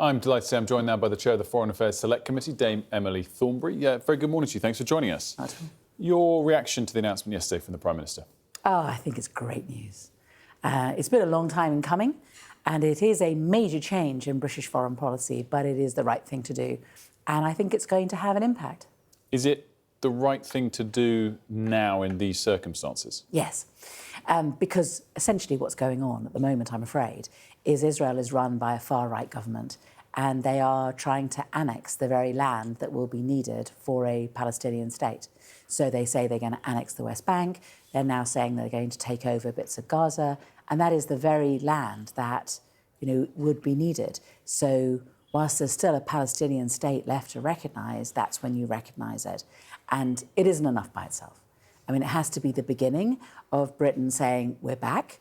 I'm delighted to say I'm joined now by the Chair of the Foreign Affairs Select Committee, Dame Emily Thornberry. Very good morning to you. Thanks for joining us. Your reaction to the announcement yesterday from the Prime Minister? Oh, I think it's great news. It's been a long time in coming, and it is a major change in British foreign policy, but it is the right thing to do. And I think it's going to have an impact. Is it the right thing to do now in these circumstances? Yes, because essentially what's going on at the moment, I'm afraid, is Israel is run by a far-right government, and they are trying to annex the very land that will be needed for a Palestinian state. So they say they're going to annex the West Bank. They're now saying they're going to take over bits of Gaza, and that is the very land that, would be needed. So whilst there's still a Palestinian state left to recognise, that's when you recognise it. And it isn't enough by itself. I mean, it has to be the beginning of Britain saying, we're back.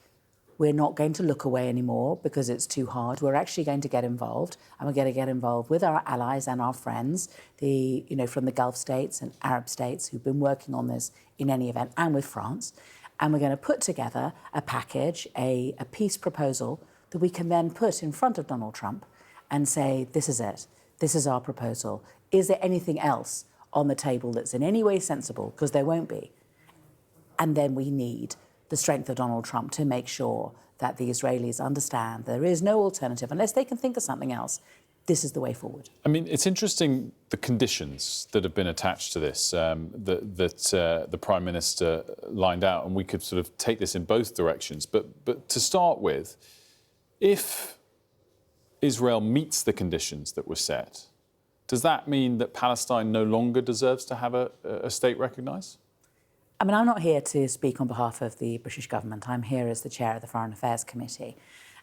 We're not going to look away anymore because it's too hard. We're actually going to get involved, and we're going to get involved with our allies and our friends, from the Gulf states and Arab states who've been working on this in any event, and with France. And we're going to put together a package, a peace proposal that we can then put in front of Donald Trump and say, this is it. This is our proposal. Is there anything else on the table that's in any way sensible? Because there won't be. And then we need the strength of Donald Trump to make sure that the Israelis understand there is no alternative, unless they can think of something else. This is the way forward. I mean, it's interesting the conditions that have been attached to this, that the Prime Minister lined out, and we could sort of take this in both directions. But to start with, if Israel meets the conditions that were set, does that mean that Palestine no longer deserves to have a state recognised? I mean, I'm not here to speak on behalf of the British government. I'm here as the chair of the Foreign Affairs Committee.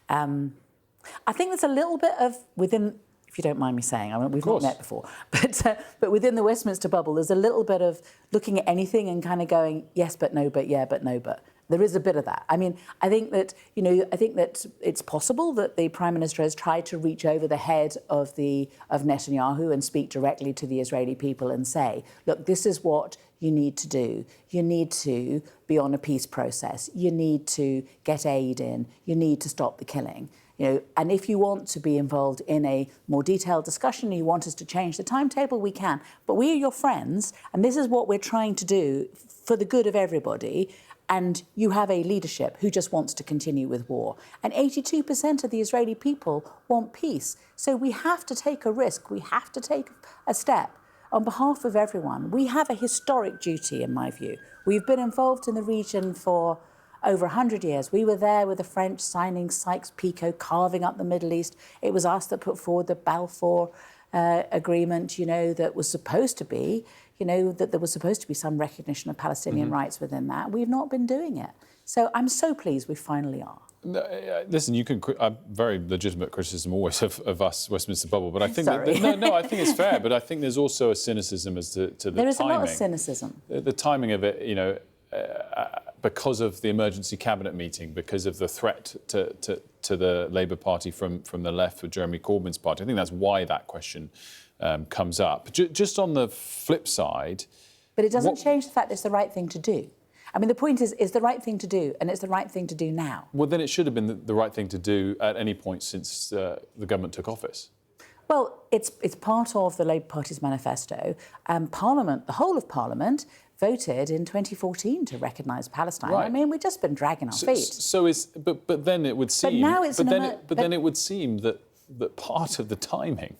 I think there's a little bit of within, if you don't mind me saying, I mean, we've not met before, but within the Westminster bubble, there's a little bit of looking at anything and kind of going, yes, but no, but yeah, but no, but. There is a bit of that. I mean, I think that it's possible that the Prime Minister has tried to reach over the head of Netanyahu and speak directly to the Israeli people and say, look, this is what you need to do. You need to be on a peace process. You need to get aid in. You need to stop the killing. And if you want to be involved in a more detailed discussion, you want us to change the timetable, we can. But we are your friends, and this is what we're trying to do for the good of everybody. And you have a leadership who just wants to continue with war. And 82% of the Israeli people want peace. So we have to take a risk. We have to take a step on behalf of everyone. We have a historic duty, in my view. We've been involved in the region for over 100 years. We were there with the French signing Sykes-Picot, carving up the Middle East. It was us that put forward the Balfour agreement, that was supposed to be, that there was supposed to be some recognition of Palestinian rights within that. We've not been doing it. So I'm so pleased we finally are. Listen, you can. Very legitimate criticism always of us, Westminster bubble, but I think I think it's fair. But I think there's also a cynicism as to the timing. There is a lot of cynicism. The timing of it, because of the emergency cabinet meeting, because of the threat to the Labour Party from the left with Jeremy Corbyn's party. I think that's why that question comes up. Just on the flip side... But it doesn't change the fact it's the right thing to do. I mean, the point is, it's the right thing to do, and it's the right thing to do now. Well, then it should have been the right thing to do at any point since the government took office. Well, it's part of the Labour Party's manifesto. Parliament, the whole of Parliament, voted in 2014 to recognise Palestine. Right. I mean, we've just been dragging our feet. But then it would seem... But now it's... then it would seem that part of the timing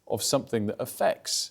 of something that affects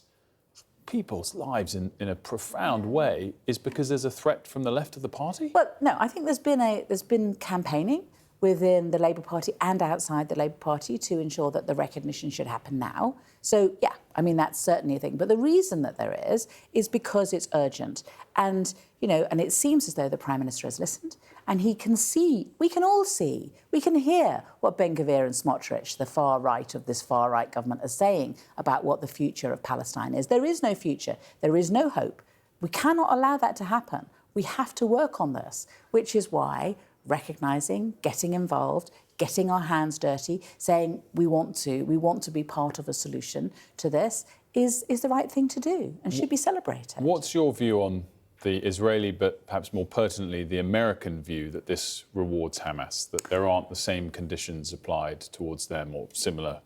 people's lives in a profound way is because there's a threat from the left of the party? Well, no, I think there's been campaigning within the Labour Party and outside the Labour Party to ensure that the recognition should happen now. So, yeah, I mean, that's certainly a thing. But the reason that there is because it's urgent. And, and it seems as though the Prime Minister has listened and he can see, we can all see, we can hear what Ben-Gvir and Smotrich, the far right of this far right government, are saying about what the future of Palestine is. There is no future. There is no hope. We cannot allow that to happen. We have to work on this, which is why recognising, getting involved, getting our hands dirty, saying we want to be part of a solution to this is the right thing to do and should be celebrated. What's your view on the Israeli, but perhaps more pertinently, the American view that this rewards Hamas, that there aren't the same conditions applied towards them or similar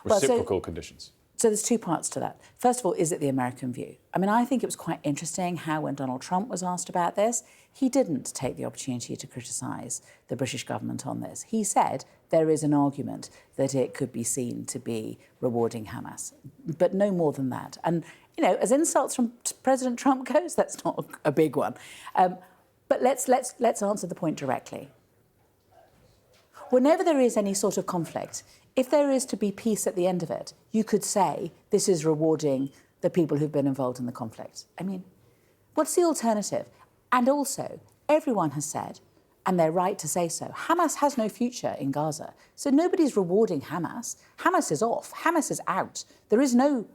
Reciprocal conditions. So there's two parts to that. First of all, is it the American view? I mean, I think it was quite interesting how when Donald Trump was asked about this, he didn't take the opportunity to criticise the British government on this. He said there is an argument that it could be seen to be rewarding Hamas, but no more than that. And, you know, as insults from President Trump goes, that's not a big one. But let's answer the point directly. Whenever there is any sort of conflict, if there is to be peace at the end of it, you could say this is rewarding the people who've been involved in the conflict. I mean, what's the alternative? And also, everyone has said, and they're right to say so, Hamas has no future in Gaza. So nobody's rewarding Hamas. Hamas is off. Hamas is out. There is no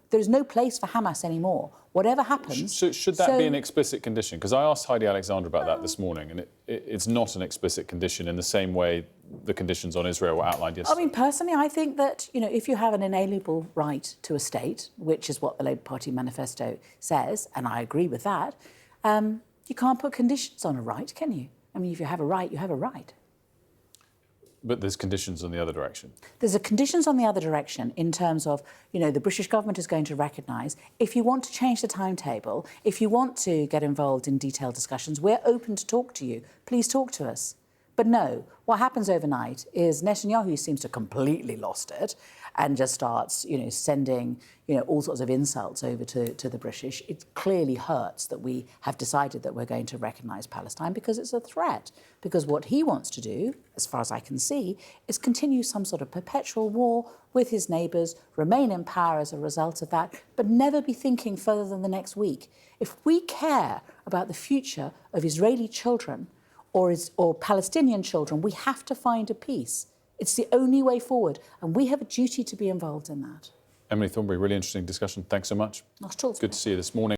place for Hamas anymore. Whatever happens... Should that be an explicit condition? Because I asked Heidi Alexander about that this morning, and it's not an explicit condition in the same way the conditions on Israel were outlined yesterday. I mean, personally, I think that, you know, if you have an inalienable right to a state, which is what the Labour Party manifesto says, and I agree with that, you can't put conditions on a right, can you? I mean, if you have a right, you have a right. But there's conditions on the other direction. There's conditions on the other direction in terms of, you know, the British government is going to recognise if you want to change the timetable, if you want to get involved in detailed discussions, we're open to talk to you. Please talk to us. But no, what happens overnight is Netanyahu seems to completely lost it and just starts, you know, sending, you know, all sorts of insults over to the British. It clearly hurts that we have decided that we're going to recognise Palestine because it's a threat. Because what he wants to do, as far as I can see, is continue some sort of perpetual war with his neighbours, remain in power as a result of that, but never be thinking further than the next week. If we care about the future of Israeli children, or Palestinian children, we have to find a peace. It's the only way forward, and we have a duty to be involved in that. Emily Thornberry, really interesting discussion. Thanks so much. Not at all. Good to see you this morning.